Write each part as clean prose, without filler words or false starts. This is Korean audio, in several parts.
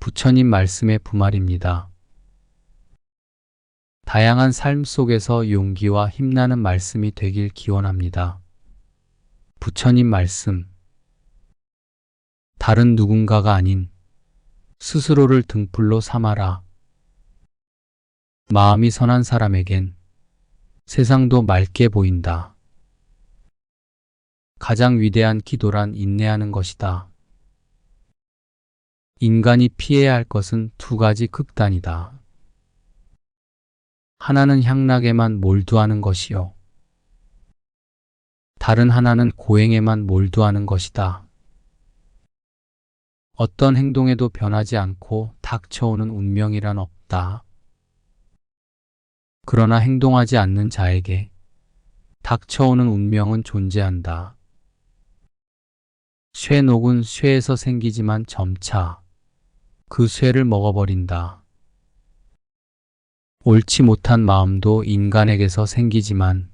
부처님 말씀의 부말입니다. 다양한 삶 속에서 용기와 힘나는 말씀이 되길 기원합니다. 부처님 말씀. 다른 누군가가 아닌 스스로를 등불로 삼아라. 마음이 선한 사람에겐 세상도 맑게 보인다. 가장 위대한 기도란 인내하는 것이다. 인간이 피해야 할 것은 두 가지 극단이다. 하나는 향락에만 몰두하는 것이요. 다른 하나는 고행에만 몰두하는 것이다. 어떤 행동에도 변하지 않고 닥쳐오는 운명이란 없다. 그러나 행동하지 않는 자에게 닥쳐오는 운명은 존재한다. 쇠녹은 쇠에서 생기지만 점차 그 쇠를 먹어버린다. 옳지 못한 마음도 인간에게서 생기지만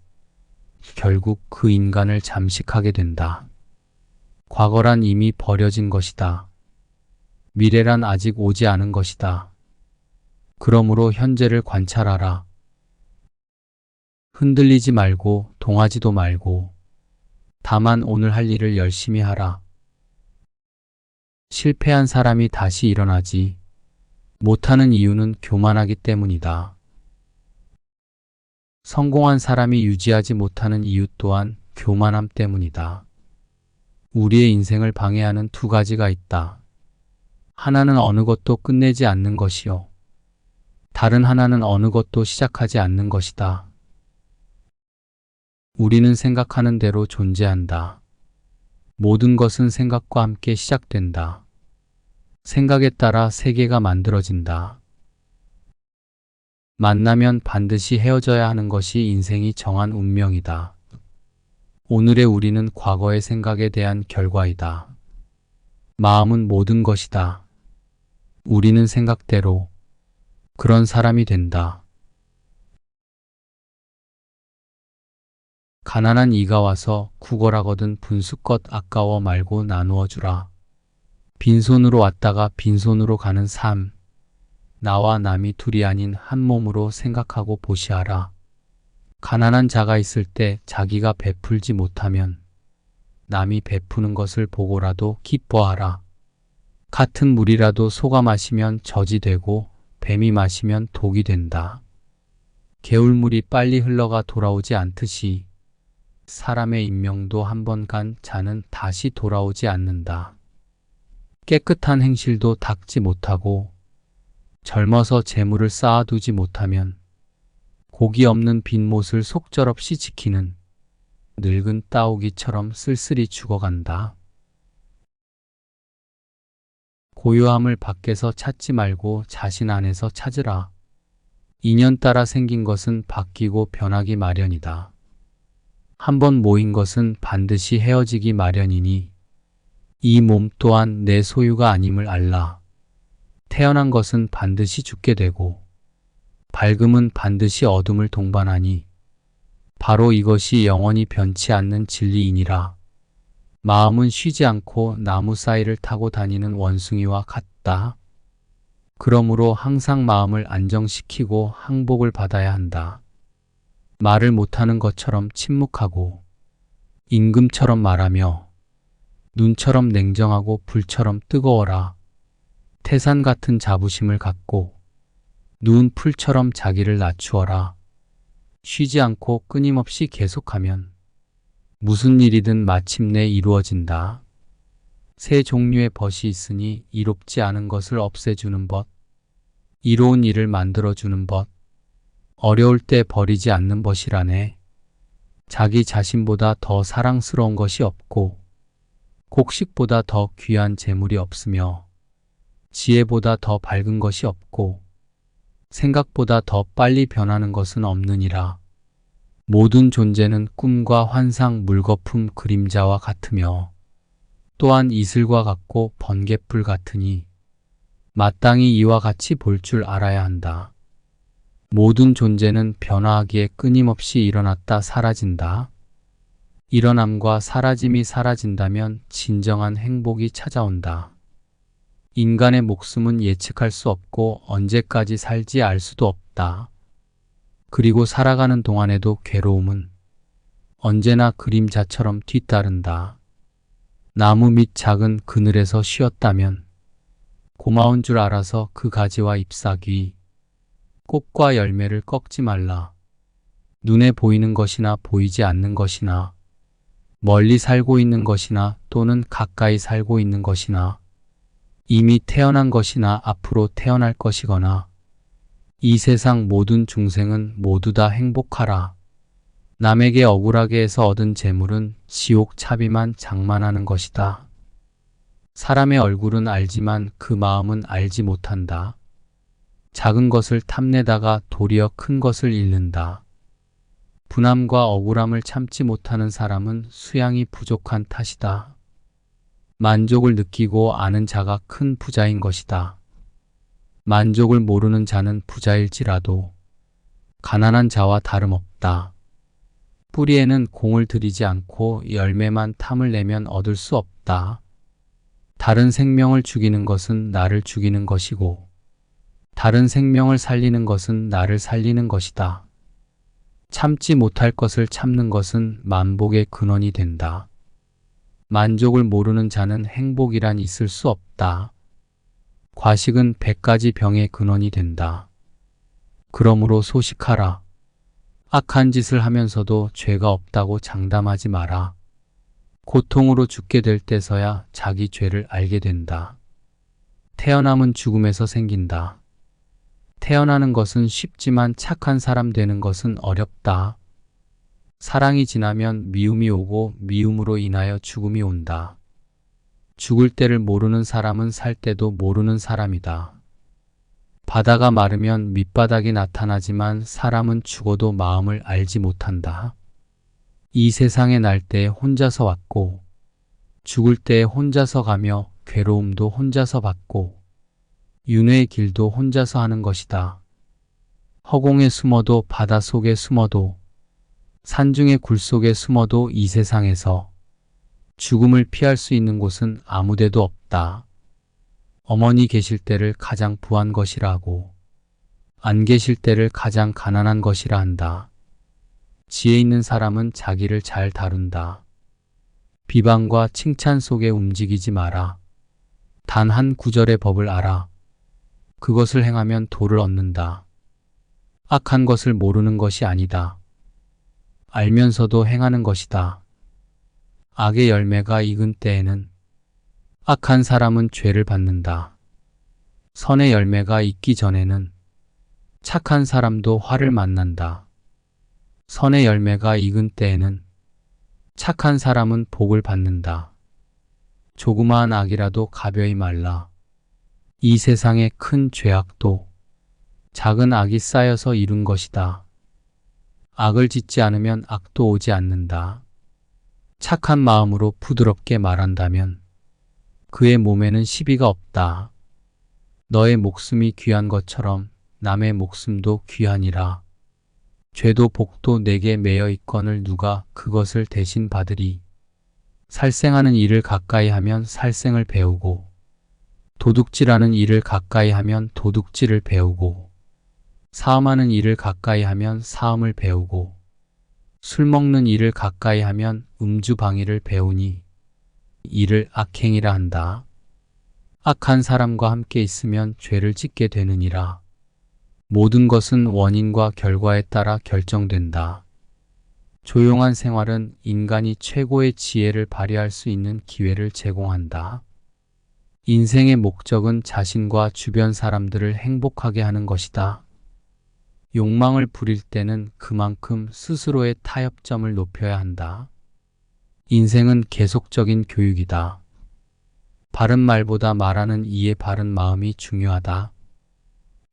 결국 그 인간을 잠식하게 된다. 과거란 이미 버려진 것이다. 미래란 아직 오지 않은 것이다. 그러므로 현재를 관찰하라. 흔들리지 말고 동하지도 말고 다만 오늘 할 일을 열심히 하라. 실패한 사람이 다시 일어나지 못하는 이유는 교만하기 때문이다. 성공한 사람이 유지하지 못하는 이유 또한 교만함 때문이다. 우리의 인생을 방해하는 두 가지가 있다. 하나는 어느 것도 끝내지 않는 것이요. 다른 하나는 어느 것도 시작하지 않는 것이다. 우리는 생각하는 대로 존재한다. 모든 것은 생각과 함께 시작된다. 생각에 따라 세계가 만들어진다. 만나면 반드시 헤어져야 하는 것이 인생이 정한 운명이다. 오늘의 우리는 과거의 생각에 대한 결과이다. 마음은 모든 것이다. 우리는 생각대로 그런 사람이 된다. 가난한 이가 와서 구걸하거든 분수껏 아까워 말고 나누어 주라. 빈손으로 왔다가 빈손으로 가는 삶. 나와 남이 둘이 아닌 한 몸으로 생각하고 보시하라. 가난한 자가 있을 때 자기가 베풀지 못하면 남이 베푸는 것을 보고라도 기뻐하라. 같은 물이라도 소가 마시면 젖이 되고 뱀이 마시면 독이 된다. 개울물이 빨리 흘러가 돌아오지 않듯이 사람의 인명도 한 번 간 자는 다시 돌아오지 않는다. 깨끗한 행실도 닦지 못하고 젊어서 재물을 쌓아두지 못하면 고기 없는 빈못을 속절없이 지키는 늙은 따오기처럼 쓸쓸히 죽어간다. 고요함을 밖에서 찾지 말고 자신 안에서 찾으라. 인연 따라 생긴 것은 바뀌고 변하기 마련이다. 한번 모인 것은 반드시 헤어지기 마련이니 이 몸 또한 내 소유가 아님을 알라. 태어난 것은 반드시 죽게 되고 밝음은 반드시 어둠을 동반하니 바로 이것이 영원히 변치 않는 진리이니라. 마음은 쉬지 않고 나무 사이를 타고 다니는 원숭이와 같다. 그러므로 항상 마음을 안정시키고 항복을 받아야 한다. 말을 못하는 것처럼 침묵하고 임금처럼 말하며 눈처럼 냉정하고 불처럼 뜨거워라. 태산 같은 자부심을 갖고 누운 풀처럼 자기를 낮추어라. 쉬지 않고 끊임없이 계속하면 무슨 일이든 마침내 이루어진다. 세 종류의 벗이 있으니 이롭지 않은 것을 없애주는 벗, 이로운 일을 만들어주는 벗, 어려울 때 버리지 않는 벗이라네. 자기 자신보다 더 사랑스러운 것이 없고 곡식보다 더 귀한 재물이 없으며 지혜보다 더 밝은 것이 없고 생각보다 더 빨리 변하는 것은 없느니라. 모든 존재는 꿈과 환상, 물거품, 그림자와 같으며 또한 이슬과 같고 번갯불 같으니 마땅히 이와 같이 볼 줄 알아야 한다. 모든 존재는 변화하기에 끊임없이 일어났다 사라진다. 일어남과 사라짐이 사라진다면 진정한 행복이 찾아온다. 인간의 목숨은 예측할 수 없고 언제까지 살지 알 수도 없다. 그리고 살아가는 동안에도 괴로움은 언제나 그림자처럼 뒤따른다. 나무 밑 작은 그늘에서 쉬었다면 고마운 줄 알아서 그 가지와 잎사귀, 꽃과 열매를 꺾지 말라. 눈에 보이는 것이나 보이지 않는 것이나 멀리 살고 있는 것이나 또는 가까이 살고 있는 것이나 이미 태어난 것이나 앞으로 태어날 것이거나 이 세상 모든 중생은 모두 다 행복하라. 남에게 억울하게 해서 얻은 재물은 지옥 차비만 장만하는 것이다. 사람의 얼굴은 알지만 그 마음은 알지 못한다. 작은 것을 탐내다가 도리어 큰 것을 잃는다. 분함과 억울함을 참지 못하는 사람은 수양이 부족한 탓이다. 만족을 느끼고 아는 자가 큰 부자인 것이다. 만족을 모르는 자는 부자일지라도 가난한 자와 다름없다. 뿌리에는 공을 들이지 않고 열매만 탐을 내면 얻을 수 없다. 다른 생명을 죽이는 것은 나를 죽이는 것이고 다른 생명을 살리는 것은 나를 살리는 것이다. 참지 못할 것을 참는 것은 만복의 근원이 된다. 만족을 모르는 자는 행복이란 있을 수 없다. 과식은 100가지 병의 근원이 된다. 그러므로 소식하라. 악한 짓을 하면서도 죄가 없다고 장담하지 마라. 고통으로 죽게 될 때서야 자기 죄를 알게 된다. 태어남은 죽음에서 생긴다. 태어나는 것은 쉽지만 착한 사람 되는 것은 어렵다. 사랑이 지나면 미움이 오고 미움으로 인하여 죽음이 온다. 죽을 때를 모르는 사람은 살 때도 모르는 사람이다. 바다가 마르면 밑바닥이 나타나지만 사람은 죽어도 마음을 알지 못한다. 이 세상에 날 때 혼자서 왔고 죽을 때 혼자서 가며 괴로움도 혼자서 받고 윤회의 길도 혼자서 하는 것이다. 허공에 숨어도 바다 속에 숨어도 산중의 굴 속에 숨어도 이 세상에서 죽음을 피할 수 있는 곳은 아무데도 없다. 어머니 계실 때를 가장 부한 것이라고 안 계실 때를 가장 가난한 것이라 한다. 지혜 있는 사람은 자기를 잘 다룬다. 비방과 칭찬 속에 움직이지 마라. 단 한 구절의 법을 알아. 그것을 행하면 도를 얻는다. 악한 것을 모르는 것이 아니다. 알면서도 행하는 것이다. 악의 열매가 익은 때에는 악한 사람은 죄를 받는다. 선의 열매가 익기 전에는 착한 사람도 화를 만난다. 선의 열매가 익은 때에는 착한 사람은 복을 받는다. 조그마한 악이라도 가벼이 말라. 이 세상의 큰 죄악도 작은 악이 쌓여서 이룬 것이다. 악을 짓지 않으면 악도 오지 않는다. 착한 마음으로 부드럽게 말한다면 그의 몸에는 시비가 없다. 너의 목숨이 귀한 것처럼 남의 목숨도 귀하니라. 죄도 복도 내게 매여 있거늘 누가 그것을 대신 받으리. 살생하는 일을 가까이 하면 살생을 배우고 도둑질하는 일을 가까이 하면 도둑질을 배우고 사음하는 일을 가까이 하면 사음을 배우고 술 먹는 일을 가까이 하면 음주방해를 배우니 이를 악행이라 한다. 악한 사람과 함께 있으면 죄를 짓게 되느니라. 모든 것은 원인과 결과에 따라 결정된다. 조용한 생활은 인간이 최고의 지혜를 발휘할 수 있는 기회를 제공한다. 인생의 목적은 자신과 주변 사람들을 행복하게 하는 것이다. 욕망을 부릴 때는 그만큼 스스로의 타협점을 높여야 한다. 인생은 계속적인 교육이다. 바른 말보다 말하는 이의 바른 마음이 중요하다.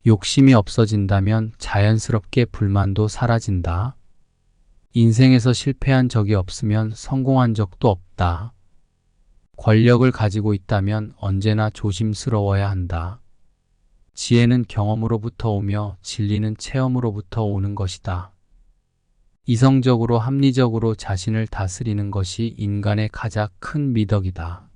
욕심이 없어진다면 자연스럽게 불만도 사라진다. 인생에서 실패한 적이 없으면 성공한 적도 없다. 권력을 가지고 있다면 언제나 조심스러워야 한다. 지혜는 경험으로부터 오며 진리는 체험으로부터 오는 것이다. 이성적으로 합리적으로 자신을 다스리는 것이 인간의 가장 큰 미덕이다.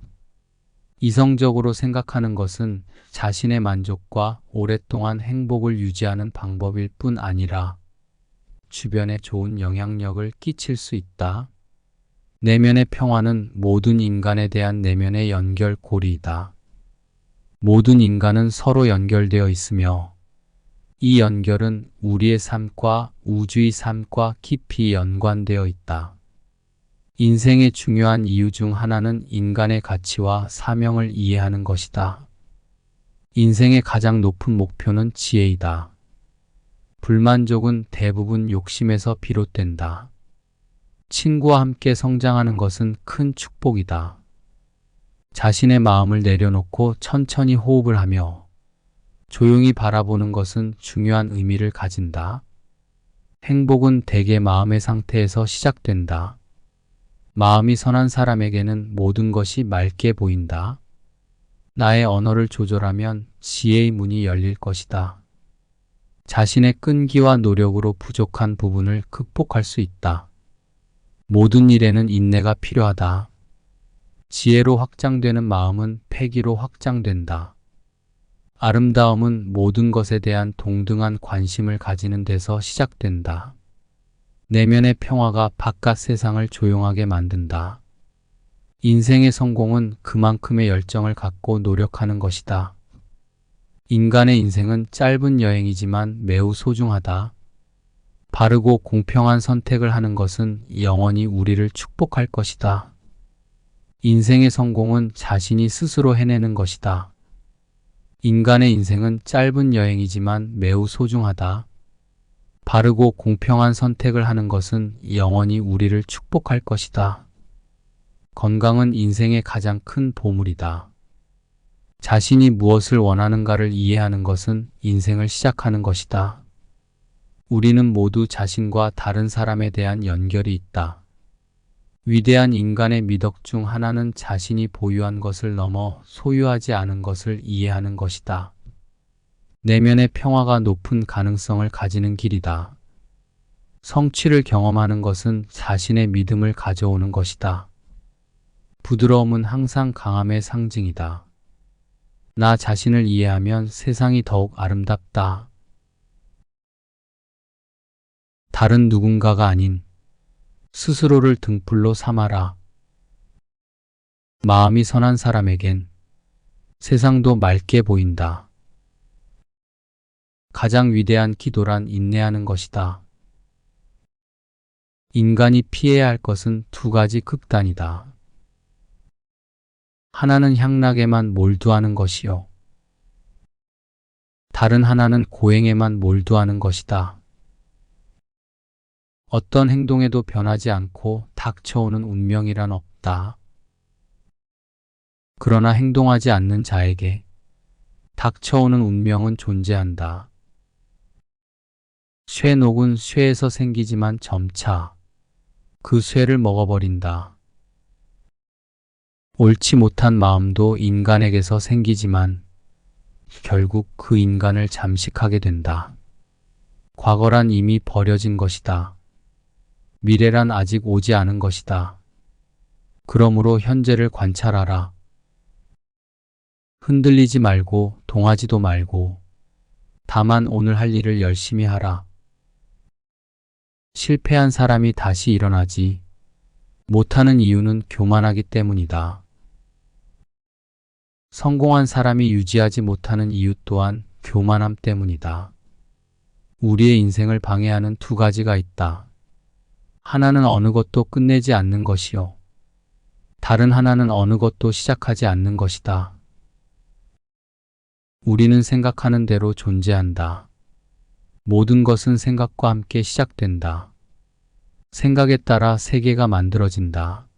이성적으로 생각하는 것은 자신의 만족과 오랫동안 행복을 유지하는 방법일 뿐 아니라 주변에 좋은 영향력을 끼칠 수 있다. 내면의 평화는 모든 인간에 대한 내면의 연결고리이다. 모든 인간은 서로 연결되어 있으며 이 연결은 우리의 삶과 우주의 삶과 깊이 연관되어 있다. 인생의 중요한 이유 중 하나는 인간의 가치와 사명을 이해하는 것이다. 인생의 가장 높은 목표는 지혜이다. 불만족은 대부분 욕심에서 비롯된다. 친구와 함께 성장하는 것은 큰 축복이다. 자신의 마음을 내려놓고 천천히 호흡을 하며 조용히 바라보는 것은 중요한 의미를 가진다. 행복은 대개 마음의 상태에서 시작된다. 마음이 선한 사람에게는 모든 것이 맑게 보인다. 나의 언어를 조절하면 지혜의 문이 열릴 것이다. 자신의 끈기와 노력으로 부족한 부분을 극복할 수 있다. 모든 일에는 인내가 필요하다. 지혜로 확장되는 마음은 패기로 확장된다. 아름다움은 모든 것에 대한 동등한 관심을 가지는 데서 시작된다. 내면의 평화가 바깥 세상을 조용하게 만든다. 인생의 성공은 그만큼의 열정을 갖고 노력하는 것이다. 인간의 인생은 짧은 여행이지만 매우 소중하다. 바르고 공평한 선택을 하는 것은 영원히 우리를 축복할 것이다. 인생의 성공은 자신이 스스로 해내는 것이다. 인간의 인생은 짧은 여행이지만 매우 소중하다. 바르고 공평한 선택을 하는 것은 영원히 우리를 축복할 것이다. 건강은 인생의 가장 큰 보물이다. 자신이 무엇을 원하는가를 이해하는 것은 인생을 시작하는 것이다. 우리는 모두 자신과 다른 사람에 대한 연결이 있다. 위대한 인간의 미덕 중 하나는 자신이 보유한 것을 넘어 소유하지 않은 것을 이해하는 것이다. 내면의 평화가 높은 가능성을 가지는 길이다. 성취를 경험하는 것은 자신의 믿음을 가져오는 것이다. 부드러움은 항상 강함의 상징이다. 나 자신을 이해하면 세상이 더욱 아름답다. 다른 누군가가 아닌 스스로를 등불로 삼아라. 마음이 선한 사람에겐 세상도 맑게 보인다. 가장 위대한 기도란 인내하는 것이다. 인간이 피해야 할 것은 두 가지 극단이다. 하나는 향락에만 몰두하는 것이요. 다른 하나는 고행에만 몰두하는 것이다. 어떤 행동에도 변하지 않고 닥쳐오는 운명이란 없다. 그러나 행동하지 않는 자에게 닥쳐오는 운명은 존재한다. 쇠녹은 쇠에서 생기지만 점차 그 쇠를 먹어버린다. 옳지 못한 마음도 인간에게서 생기지만 결국 그 인간을 잠식하게 된다. 과거란 이미 버려진 것이다. 미래란 아직 오지 않은 것이다. 그러므로 현재를 관찰하라. 흔들리지 말고 동하지도 말고 다만 오늘 할 일을 열심히 하라. 실패한 사람이 다시 일어나지 못하는 이유는 교만하기 때문이다. 성공한 사람이 유지하지 못하는 이유 또한 교만함 때문이다. 우리의 인생을 방해하는 두 가지가 있다. 하나는 어느 것도 끝내지 않는 것이요. 다른 하나는 어느 것도 시작하지 않는 것이다. 우리는 생각하는 대로 존재한다. 모든 것은 생각과 함께 시작된다. 생각에 따라 세계가 만들어진다.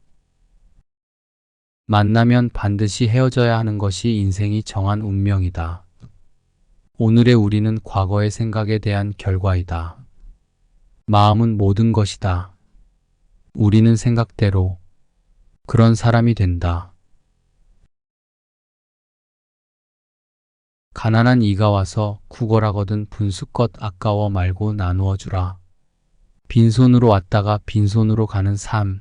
만나면 반드시 헤어져야 하는 것이 인생이 정한 운명이다. 오늘의 우리는 과거의 생각에 대한 결과이다. 마음은 모든 것이다. 우리는 생각대로 그런 사람이 된다. 가난한 이가 와서 구걸하거든 분수껏 아까워 말고 나누어 주라. 빈손으로 왔다가 빈손으로 가는 삶.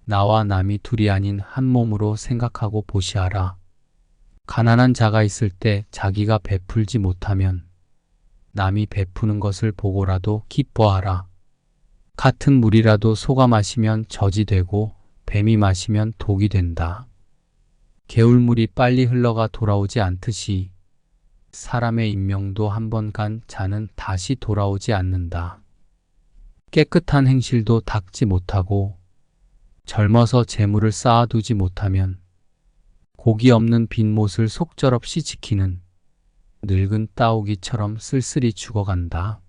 나와 남이 둘이 아닌 한 몸으로 생각하고 보시하라. 가난한 자가 있을 때 자기가 베풀지 못하면 남이 베푸는 것을 보고라도 기뻐하라. 같은 물이라도 소가 마시면 젖이 되고 뱀이 마시면 독이 된다. 개울물이 빨리 흘러가 돌아오지 않듯이 사람의 인명도 한 번 간 자는 다시 돌아오지 않는다. 깨끗한 행실도 닦지 못하고 젊어서 재물을 쌓아두지 못하면 고기 없는 빈못을 속절없이 지키는 늙은 따오기처럼 쓸쓸히 죽어간다.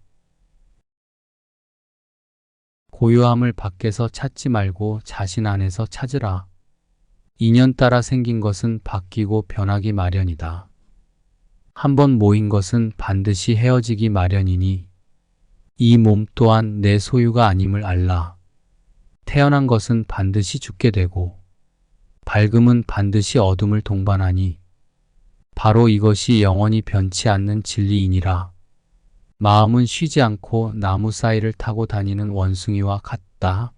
고요함을 밖에서 찾지 말고 자신 안에서 찾으라. 인연 따라 생긴 것은 바뀌고 변하기 마련이다. 한번 모인 것은 반드시 헤어지기 마련이니 이 몸 또한 내 소유가 아님을 알라. 태어난 것은 반드시 죽게 되고 밝음은 반드시 어둠을 동반하니 바로 이것이 영원히 변치 않는 진리이니라. 마음은 쉬지 않고 나무 사이를 타고 다니는 원숭이와 같다.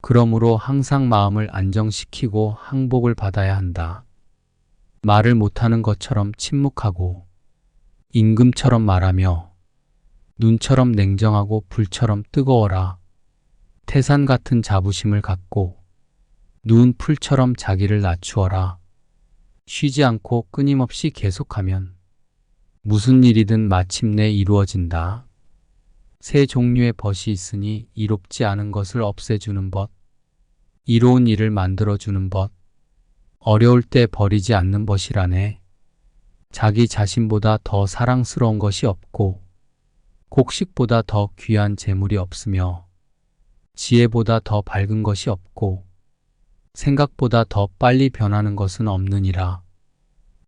그러므로 항상 마음을 안정시키고 항복을 받아야 한다. 말을 못하는 것처럼 침묵하고 임금처럼 말하며 눈처럼 냉정하고 불처럼 뜨거워라. 태산 같은 자부심을 갖고 누운 풀처럼 자기를 낮추어라. 쉬지 않고 끊임없이 계속하면 무슨 일이든 마침내 이루어진다. 세 종류의 벗이 있으니 이롭지 않은 것을 없애주는 벗, 이로운 일을 만들어주는 벗, 어려울 때 버리지 않는 벗이라네. 자기 자신보다 더 사랑스러운 것이 없고 곡식보다 더 귀한 재물이 없으며 지혜보다 더 밝은 것이 없고 생각보다 더 빨리 변하는 것은 없느니라.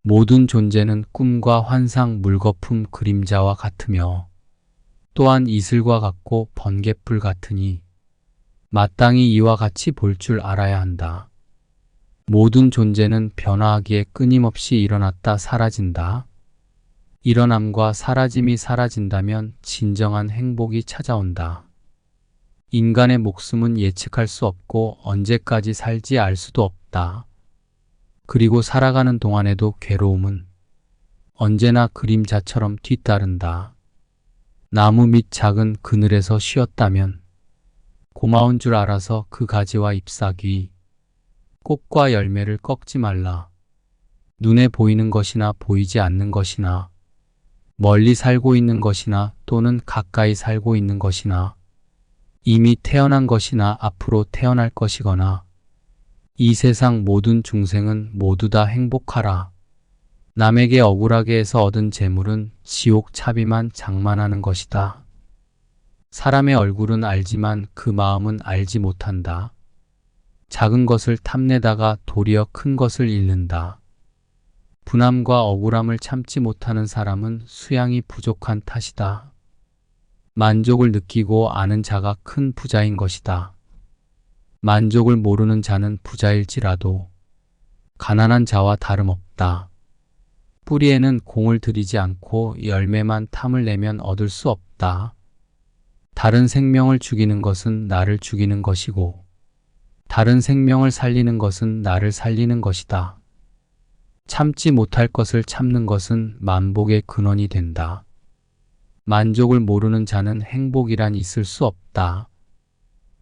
모든 존재는 꿈과 환상, 물거품, 그림자와 같으며 또한 이슬과 같고 번갯불 같으니 마땅히 이와 같이 볼 줄 알아야 한다. 모든 존재는 변화하기에 끊임없이 일어났다 사라진다. 일어남과 사라짐이 사라진다면 진정한 행복이 찾아온다. 인간의 목숨은 예측할 수 없고 언제까지 살지 알 수도 없다. 그리고 살아가는 동안에도 괴로움은 언제나 그림자처럼 뒤따른다. 나무 밑 작은 그늘에서 쉬었다면 고마운 줄 알아서 그 가지와 잎사귀, 꽃과 열매를 꺾지 말라. 눈에 보이는 것이나 보이지 않는 것이나 멀리 살고 있는 것이나 또는 가까이 살고 있는 것이나 이미 태어난 것이나 앞으로 태어날 것이거나 이 세상 모든 중생은 모두 다 행복하라. 남에게 억울하게 해서 얻은 재물은 지옥 차비만 장만하는 것이다. 사람의 얼굴은 알지만 그 마음은 알지 못한다. 작은 것을 탐내다가 도리어 큰 것을 잃는다. 분함과 억울함을 참지 못하는 사람은 수양이 부족한 탓이다. 만족을 느끼고 아는 자가 큰 부자인 것이다. 만족을 모르는 자는 부자일지라도 가난한 자와 다름없다. 뿌리에는 공을 들이지 않고 열매만 탐을 내면 얻을 수 없다. 다른 생명을 죽이는 것은 나를 죽이는 것이고 다른 생명을 살리는 것은 나를 살리는 것이다. 참지 못할 것을 참는 것은 만복의 근원이 된다. 만족을 모르는 자는 행복이란 있을 수 없다.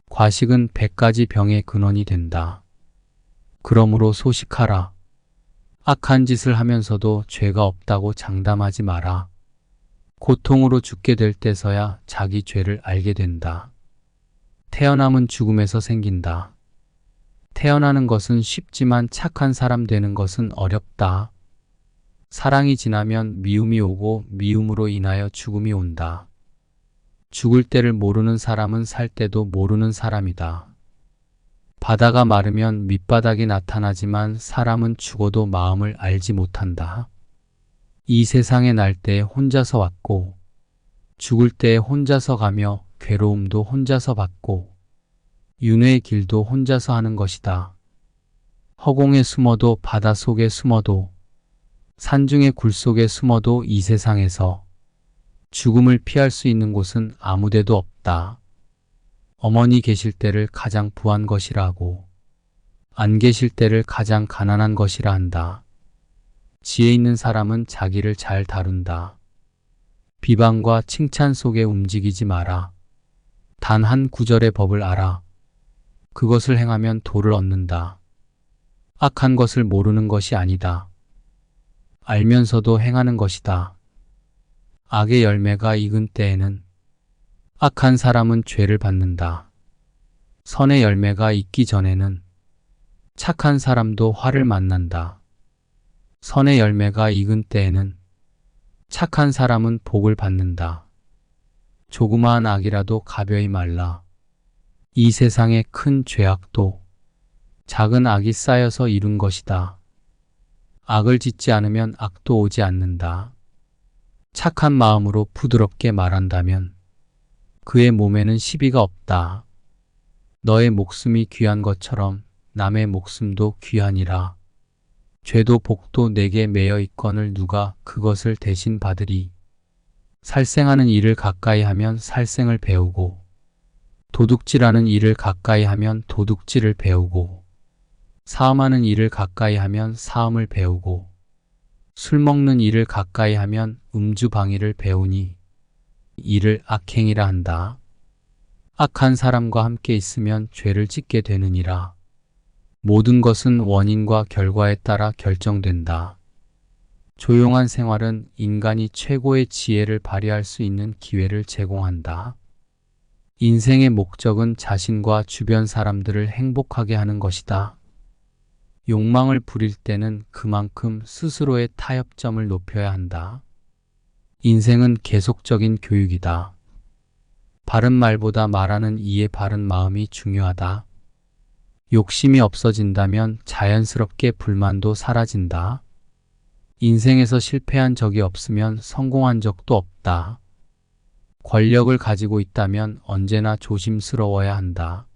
과식은 100가지 병의 근원이 된다. 그러므로 소식하라. 악한 짓을 하면서도 죄가 없다고 장담하지 마라. 고통으로 죽게 될 때서야 자기 죄를 알게 된다. 태어남은 죽음에서 생긴다. 태어나는 것은 쉽지만 착한 사람 되는 것은 어렵다. 사랑이 지나면 미움이 오고 미움으로 인하여 죽음이 온다. 죽을 때를 모르는 사람은 살 때도 모르는 사람이다. 바다가 마르면 밑바닥이 나타나지만 사람은 죽어도 마음을 알지 못한다. 이 세상에 날 때 혼자서 왔고 죽을 때 혼자서 가며 괴로움도 혼자서 받고 윤회의 길도 혼자서 하는 것이다. 허공에 숨어도 바다 속에 숨어도 산중의 굴 속에 숨어도 이 세상에서 죽음을 피할 수 있는 곳은 아무 데도 없다. 어머니 계실 때를 가장 부한 것이라 하고 안 계실 때를 가장 가난한 것이라 한다. 지혜 있는 사람은 자기를 잘 다룬다. 비방과 칭찬 속에 움직이지 마라. 단 한 구절의 법을 알아. 그것을 행하면 도를 얻는다. 악한 것을 모르는 것이 아니다. 알면서도 행하는 것이다. 악의 열매가 익은 때에는 악한 사람은 죄를 받는다. 선의 열매가 익기 전에는 착한 사람도 화를 만난다. 선의 열매가 익은 때에는 착한 사람은 복을 받는다. 조그마한 악이라도 가벼이 말라. 이 세상의 큰 죄악도 작은 악이 쌓여서 이룬 것이다. 악을 짓지 않으면 악도 오지 않는다. 착한 마음으로 부드럽게 말한다면 그의 몸에는 시비가 없다. 너의 목숨이 귀한 것처럼 남의 목숨도 귀하니라. 죄도 복도 내게 매여 있거늘 누가 그것을 대신 받으리. 살생하는 일을 가까이 하면 살생을 배우고 도둑질하는 일을 가까이 하면 도둑질을 배우고 사음하는 일을 가까이 하면 사음을 배우고 술 먹는 일을 가까이 하면 음주방위를 배우니 이를 악행이라 한다. 악한 사람과 함께 있으면 죄를 짓게 되느니라. 모든 것은 원인과 결과에 따라 결정된다. 조용한 생활은 인간이 최고의 지혜를 발휘할 수 있는 기회를 제공한다. 인생의 목적은 자신과 주변 사람들을 행복하게 하는 것이다. 욕망을 부릴 때는 그만큼 스스로의 타협점을 높여야 한다. 인생은 계속적인 교육이다. 바른 말보다 말하는 이의 바른 마음이 중요하다. 욕심이 없어진다면 자연스럽게 불만도 사라진다. 인생에서 실패한 적이 없으면 성공한 적도 없다. 권력을 가지고 있다면 언제나 조심스러워야 한다.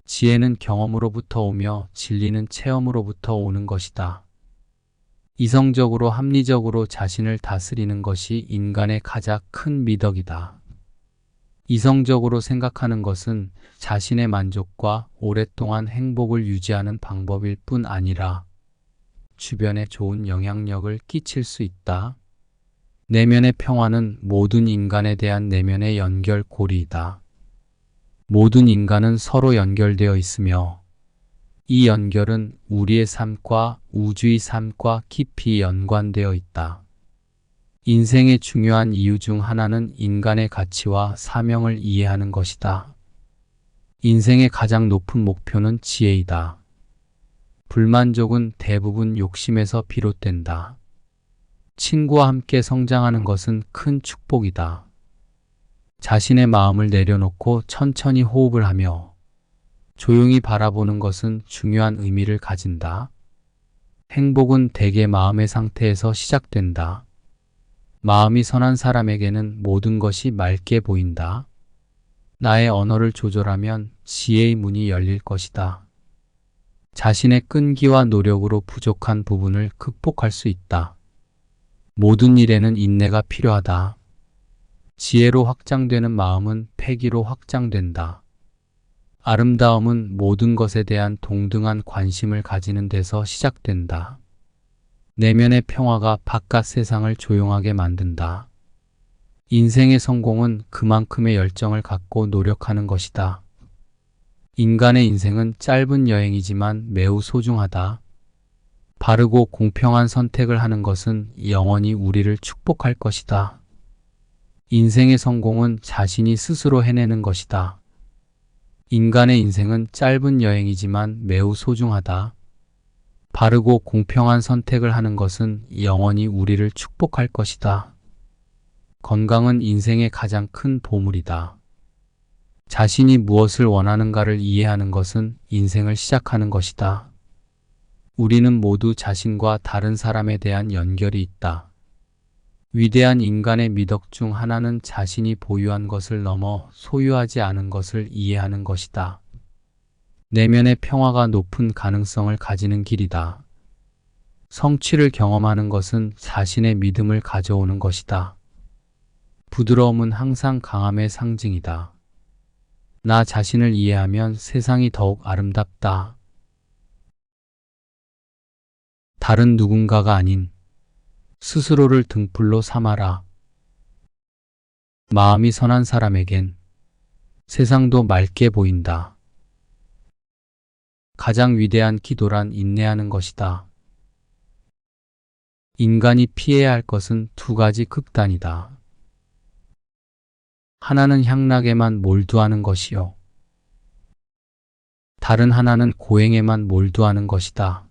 지혜는 경험으로부터 오며 진리는 체험으로부터 오는 것이다. 이성적으로 합리적으로 자신을 다스리는 것이 인간의 가장 큰 미덕이다. 이성적으로 생각하는 것은 자신의 만족과 오랫동안 행복을 유지하는 방법일 뿐 아니라 주변에 좋은 영향력을 끼칠 수 있다. 내면의 평화는 모든 인간에 대한 내면의 연결고리이다. 모든 인간은 서로 연결되어 있으며 이 연결은 우리의 삶과 우주의 삶과 깊이 연관되어 있다. 인생의 중요한 이유 중 하나는 인간의 가치와 사명을 이해하는 것이다. 인생의 가장 높은 목표는 지혜이다. 불만족은 대부분 욕심에서 비롯된다. 친구와 함께 성장하는 것은 큰 축복이다. 자신의 마음을 내려놓고 천천히 호흡을 하며 조용히 바라보는 것은 중요한 의미를 가진다. 행복은 대개 마음의 상태에서 시작된다. 마음이 선한 사람에게는 모든 것이 맑게 보인다. 나의 언어를 조절하면 지혜의 문이 열릴 것이다. 자신의 끈기와 노력으로 부족한 부분을 극복할 수 있다. 모든 일에는 인내가 필요하다. 지혜로 확장되는 마음은 패기로 확장된다. 아름다움은 모든 것에 대한 동등한 관심을 가지는 데서 시작된다. 내면의 평화가 바깥 세상을 조용하게 만든다. 인생의 성공은 그만큼의 열정을 갖고 노력하는 것이다. 인간의 인생은 짧은 여행이지만 매우 소중하다. 바르고 공평한 선택을 하는 것은 영원히 우리를 축복할 것이다. 인생의 성공은 자신이 스스로 해내는 것이다. 인간의 인생은 짧은 여행이지만 매우 소중하다. 바르고 공평한 선택을 하는 것은 영원히 우리를 축복할 것이다. 건강은 인생의 가장 큰 보물이다. 자신이 무엇을 원하는가를 이해하는 것은 인생을 시작하는 것이다. 우리는 모두 자신과 다른 사람에 대한 연결이 있다. 위대한 인간의 미덕 중 하나는 자신이 보유한 것을 넘어 소유하지 않은 것을 이해하는 것이다. 내면의 평화가 높은 가능성을 가지는 길이다. 성취를 경험하는 것은 자신의 믿음을 가져오는 것이다. 부드러움은 항상 강함의 상징이다. 나 자신을 이해하면 세상이 더욱 아름답다. 다른 누군가가 아닌 스스로를 등불로 삼아라. 마음이 선한 사람에겐 세상도 맑게 보인다. 가장 위대한 기도란 인내하는 것이다. 인간이 피해야 할 것은 두 가지 극단이다. 하나는 향락에만 몰두하는 것이요. 다른 하나는 고행에만 몰두하는 것이다.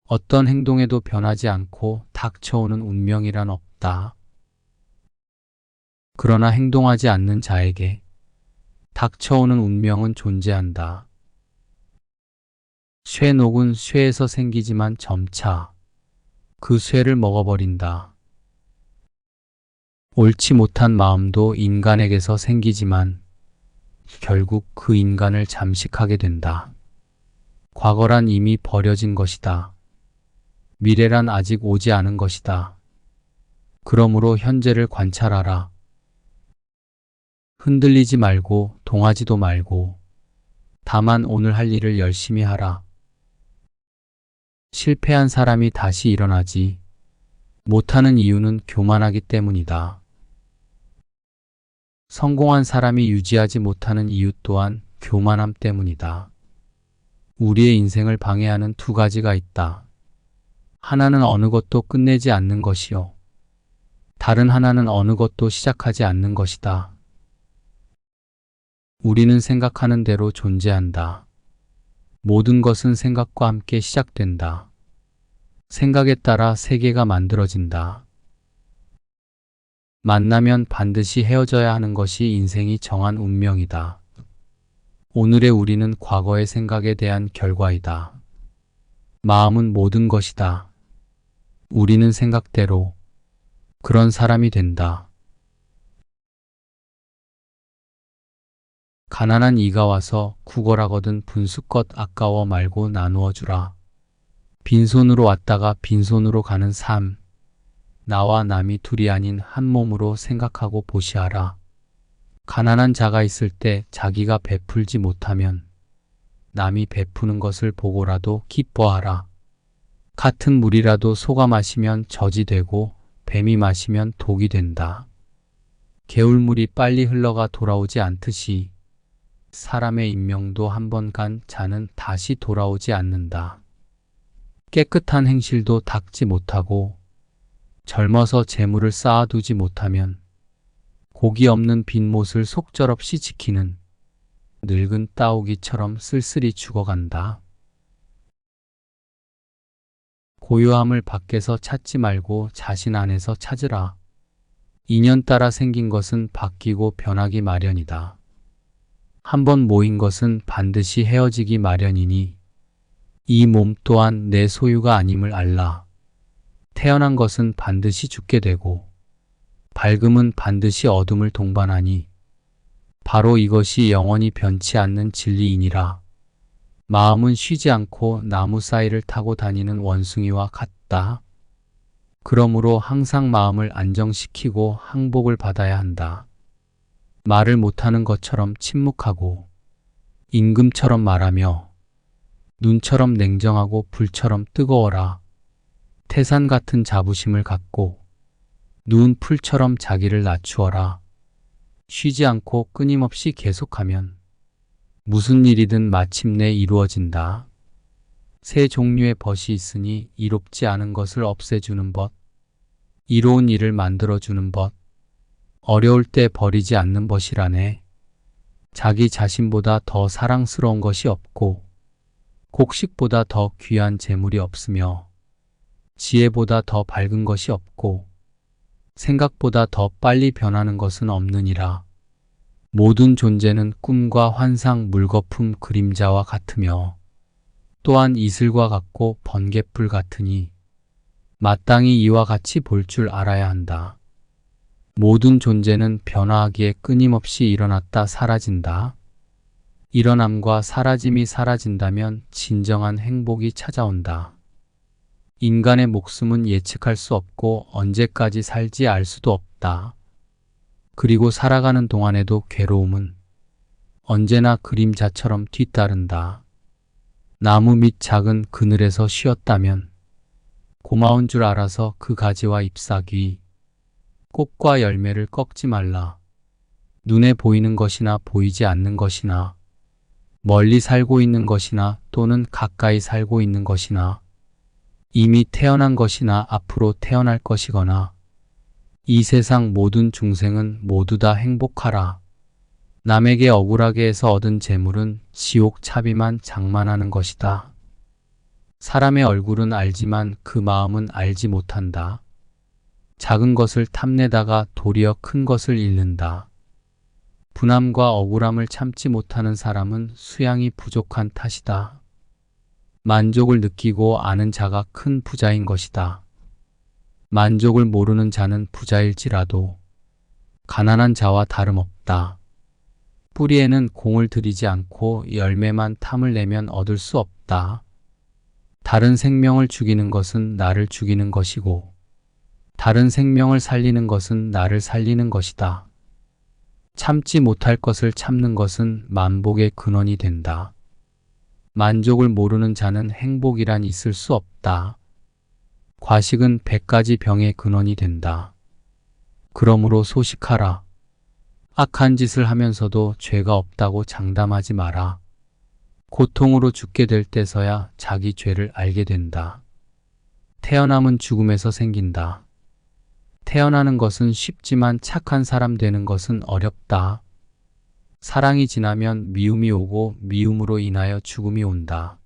어떤 행동에도 변하지 않고 닥쳐오는 운명이란 없다. 그러나 행동하지 않는 자에게 닥쳐오는 운명은 존재한다. 쇠녹은 쇠에서 생기지만 점차 그 쇠를 먹어버린다. 옳지 못한 마음도 인간에게서 생기지만 결국 그 인간을 잠식하게 된다. 과거란 이미 버려진 것이다. 미래란 아직 오지 않은 것이다. 그러므로 현재를 관찰하라. 흔들리지 말고 동하지도 말고 다만 오늘 할 일을 열심히 하라. 실패한 사람이 다시 일어나지 못하는 이유는 교만하기 때문이다. 성공한 사람이 유지하지 못하는 이유 또한 교만함 때문이다. 우리의 인생을 방해하는 두 가지가 있다. 하나는 어느 것도 끝내지 않는 것이요. 다른 하나는 어느 것도 시작하지 않는 것이다. 우리는 생각하는 대로 존재한다. 모든 것은 생각과 함께 시작된다. 생각에 따라 세계가 만들어진다. 만나면 반드시 헤어져야 하는 것이 인생이 정한 운명이다. 오늘의 우리는 과거의 생각에 대한 결과이다. 마음은 모든 것이다. 우리는 생각대로 그런 사람이 된다. 가난한 이가 와서 구걸하거든 분수껏 아까워 말고 나누어 주라. 빈손으로 왔다가 빈손으로 가는 삶. 나와 남이 둘이 아닌 한 몸으로 생각하고 보시하라. 가난한 자가 있을 때 자기가 베풀지 못하면 남이 베푸는 것을 보고라도 기뻐하라. 같은 물이라도 소가 마시면 젖이 되고 뱀이 마시면 독이 된다. 개울물이 빨리 흘러가 돌아오지 않듯이 사람의 인명도 한 번 간 자는 다시 돌아오지 않는다. 깨끗한 행실도 닦지 못하고 젊어서 재물을 쌓아두지 못하면 고기 없는 빈못을 속절없이 지키는 늙은 따오기처럼 쓸쓸히 죽어간다. 고요함을 밖에서 찾지 말고 자신 안에서 찾으라. 인연 따라 생긴 것은 바뀌고 변하기 마련이다. 한번 모인 것은 반드시 헤어지기 마련이니 이 몸 또한 내 소유가 아님을 알라. 태어난 것은 반드시 죽게 되고 밝음은 반드시 어둠을 동반하니 바로 이것이 영원히 변치 않는 진리이니라. 마음은 쉬지 않고 나무 사이를 타고 다니는 원숭이와 같다. 그러므로 항상 마음을 안정시키고 항복을 받아야 한다. 말을 못하는 것처럼 침묵하고 임금처럼 말하며 눈처럼 냉정하고 불처럼 뜨거워라. 태산 같은 자부심을 갖고 누운 풀처럼 자기를 낮추어라. 쉬지 않고 끊임없이 계속하면 무슨 일이든 마침내 이루어진다. 세 종류의 벗이 있으니 이롭지 않은 것을 없애주는 벗, 이로운 일을 만들어주는 벗, 어려울 때 버리지 않는 벗이라네. 자기 자신보다 더 사랑스러운 것이 없고 곡식보다 더 귀한 재물이 없으며 지혜보다 더 밝은 것이 없고 생각보다 더 빨리 변하는 것은 없느니라. 모든 존재는 꿈과 환상, 물거품, 그림자와 같으며 또한 이슬과 같고 번갯불 같으니 마땅히 이와 같이 볼 줄 알아야 한다. 모든 존재는 변화하기에 끊임없이 일어났다 사라진다. 일어남과 사라짐이 사라진다면 진정한 행복이 찾아온다. 인간의 목숨은 예측할 수 없고 언제까지 살지 알 수도 없다. 그리고 살아가는 동안에도 괴로움은 언제나 그림자처럼 뒤따른다. 나무 밑 작은 그늘에서 쉬었다면 고마운 줄 알아서 그 가지와 잎사귀, 꽃과 열매를 꺾지 말라. 눈에 보이는 것이나 보이지 않는 것이나 멀리 살고 있는 것이나 또는 가까이 살고 있는 것이나 이미 태어난 것이나 앞으로 태어날 것이거나 이 세상 모든 중생은 모두 다 행복하라. 남에게 억울하게 해서 얻은 재물은 지옥 차비만 장만하는 것이다. 사람의 얼굴은 알지만 그 마음은 알지 못한다. 작은 것을 탐내다가 도리어 큰 것을 잃는다. 분함과 억울함을 참지 못하는 사람은 수양이 부족한 탓이다. 만족을 느끼고 아는 자가 큰 부자인 것이다. 만족을 모르는 자는 부자일지라도 가난한 자와 다름없다. 뿌리에는 공을 들이지 않고 열매만 탐을 내면 얻을 수 없다. 다른 생명을 죽이는 것은 나를 죽이는 것이고 다른 생명을 살리는 것은 나를 살리는 것이다. 참지 못할 것을 참는 것은 만복의 근원이 된다. 만족을 모르는 자는 행복이란 있을 수 없다. 과식은 100가지 병의 근원이 된다. 그러므로 소식하라. 악한 짓을 하면서도 죄가 없다고 장담하지 마라. 고통으로 죽게 될 때서야 자기 죄를 알게 된다. 태어남은 죽음에서 생긴다. 태어나는 것은 쉽지만 착한 사람 되는 것은 어렵다. 사랑이 지나면 미움이 오고 미움으로 인하여 죽음이 온다.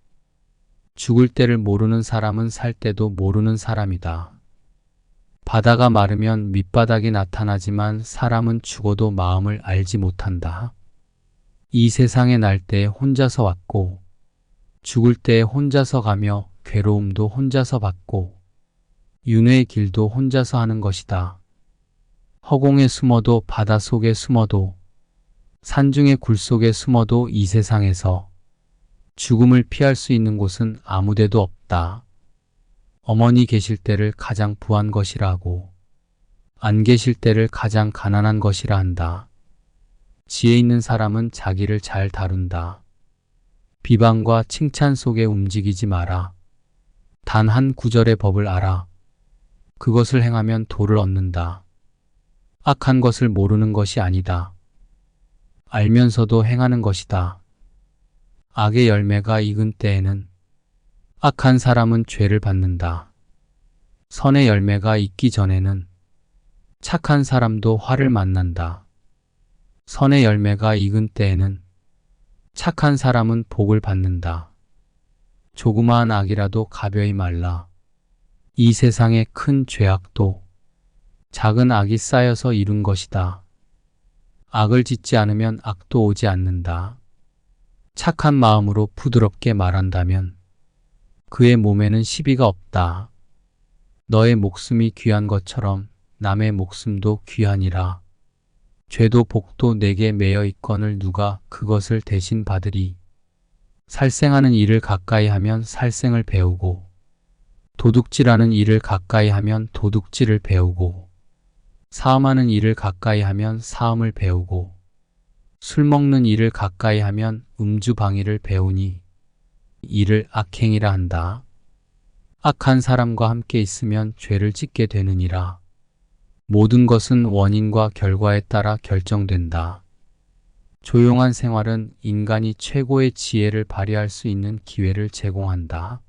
죽을 때를 모르는 사람은 살 때도 모르는 사람이다. 바다가 마르면 밑바닥이 나타나지만 사람은 죽어도 마음을 알지 못한다. 이 세상에 날 때에 혼자서 왔고 죽을 때에 혼자서 가며 괴로움도 혼자서 받고 윤회의 길도 혼자서 하는 것이다. 허공에 숨어도 바다 속에 숨어도 산중의 굴 속에 숨어도 이 세상에서 죽음을 피할 수 있는 곳은 아무데도 없다. 어머니 계실 때를 가장 부한 것이라 하고 안 계실 때를 가장 가난한 것이라 한다. 지혜 있는 사람은 자기를 잘 다룬다. 비방과 칭찬 속에 움직이지 마라. 단 한 구절의 법을 알아. 그것을 행하면 도를 얻는다. 악한 것을 모르는 것이 아니다. 알면서도 행하는 것이다. 악의 열매가 익은 때에는 악한 사람은 죄를 받는다. 선의 열매가 익기 전에는 착한 사람도 화를 만난다. 선의 열매가 익은 때에는 착한 사람은 복을 받는다. 조그마한 악이라도 가벼이 말라. 이 세상의 큰 죄악도 작은 악이 쌓여서 이룬 것이다. 악을 짓지 않으면 악도 오지 않는다. 착한 마음으로 부드럽게 말한다면 그의 몸에는 시비가 없다. 너의 목숨이 귀한 것처럼 남의 목숨도 귀하니라. 죄도 복도 내게 매여 있거늘 누가 그것을 대신 받으리. 살생하는 일을 가까이 하면 살생을 배우고 도둑질하는 일을 가까이 하면 도둑질을 배우고 사음하는 일을 가까이 하면 사음을 배우고 술 먹는 일을 가까이 하면 음주방위를 배우니 이를 악행이라 한다. 악한 사람과 함께 있으면 죄를 짓게 되느니라. 모든 것은 원인과 결과에 따라 결정된다. 조용한 생활은 인간이 최고의 지혜를 발휘할 수 있는 기회를 제공한다.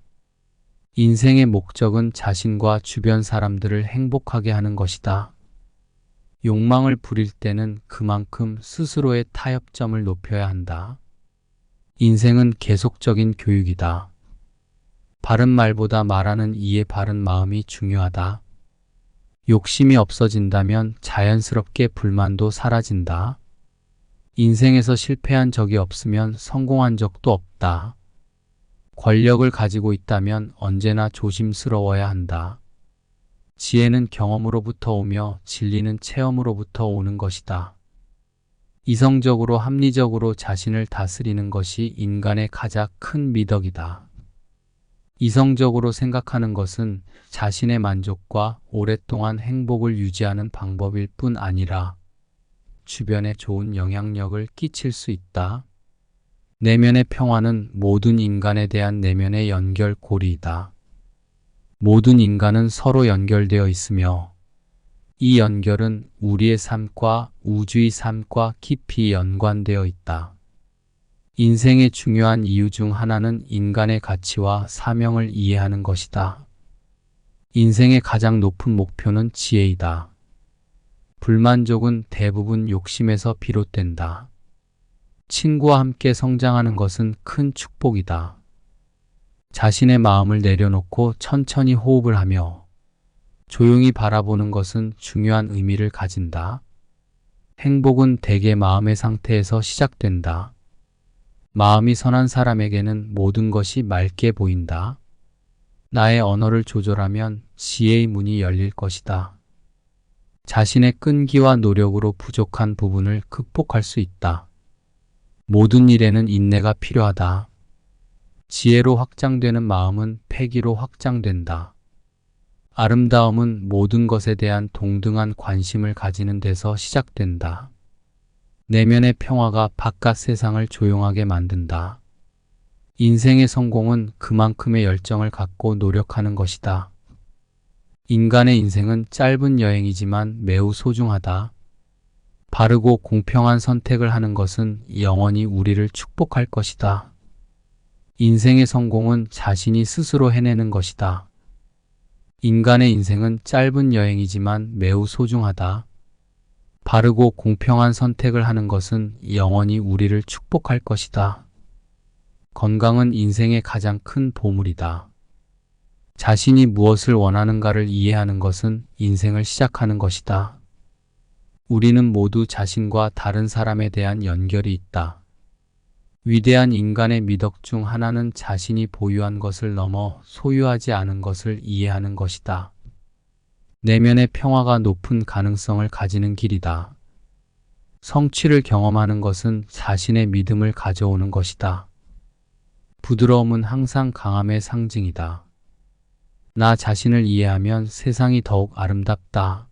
인생의 목적은 자신과 주변 사람들을 행복하게 하는 것이다. 욕망을 부릴 때는 그만큼 스스로의 타협점을 높여야 한다. 인생은 계속적인 교육이다. 바른 말보다 말하는 이의 바른 마음이 중요하다. 욕심이 없어진다면 자연스럽게 불만도 사라진다. 인생에서 실패한 적이 없으면 성공한 적도 없다. 권력을 가지고 있다면 언제나 조심스러워야 한다. 지혜는 경험으로부터 오며 진리는 체험으로부터 오는 것이다. 이성적으로 합리적으로 자신을 다스리는 것이 인간의 가장 큰 미덕이다. 이성적으로 생각하는 것은 자신의 만족과 오랫동안 행복을 유지하는 방법일 뿐 아니라 주변에 좋은 영향력을 끼칠 수 있다. 내면의 평화는 모든 인간에 대한 내면의 연결고리이다. 모든 인간은 서로 연결되어 있으며 이 연결은 우리의 삶과 우주의 삶과 깊이 연관되어 있다. 인생의 중요한 이유 중 하나는 인간의 가치와 사명을 이해하는 것이다. 인생의 가장 높은 목표는 지혜이다. 불만족은 대부분 욕심에서 비롯된다. 친구와 함께 성장하는 것은 큰 축복이다. 자신의 마음을 내려놓고 천천히 호흡을 하며 조용히 바라보는 것은 중요한 의미를 가진다. 행복은 대개 마음의 상태에서 시작된다. 마음이 선한 사람에게는 모든 것이 맑게 보인다. 나의 언어를 조절하면 지혜의 문이 열릴 것이다. 자신의 끈기와 노력으로 부족한 부분을 극복할 수 있다. 모든 일에는 인내가 필요하다. 지혜로 확장되는 마음은 패기로 확장된다. 아름다움은 모든 것에 대한 동등한 관심을 가지는 데서 시작된다. 내면의 평화가 바깥 세상을 조용하게 만든다. 인생의 성공은 그만큼의 열정을 갖고 노력하는 것이다. 인간의 인생은 짧은 여행이지만 매우 소중하다. 바르고 공평한 선택을 하는 것은 영원히 우리를 축복할 것이다. 인생의 성공은 자신이 스스로 해내는 것이다. 인간의 인생은 짧은 여행이지만 매우 소중하다. 바르고 공평한 선택을 하는 것은 영원히 우리를 축복할 것이다. 건강은 인생의 가장 큰 보물이다. 자신이 무엇을 원하는가를 이해하는 것은 인생을 시작하는 것이다. 우리는 모두 자신과 다른 사람에 대한 연결이 있다. 위대한 인간의 미덕 중 하나는 자신이 보유한 것을 넘어 소유하지 않은 것을 이해하는 것이다. 내면의 평화가 높은 가능성을 가지는 길이다. 성취를 경험하는 것은 자신의 믿음을 가져오는 것이다. 부드러움은 항상 강함의 상징이다. 나 자신을 이해하면 세상이 더욱 아름답다.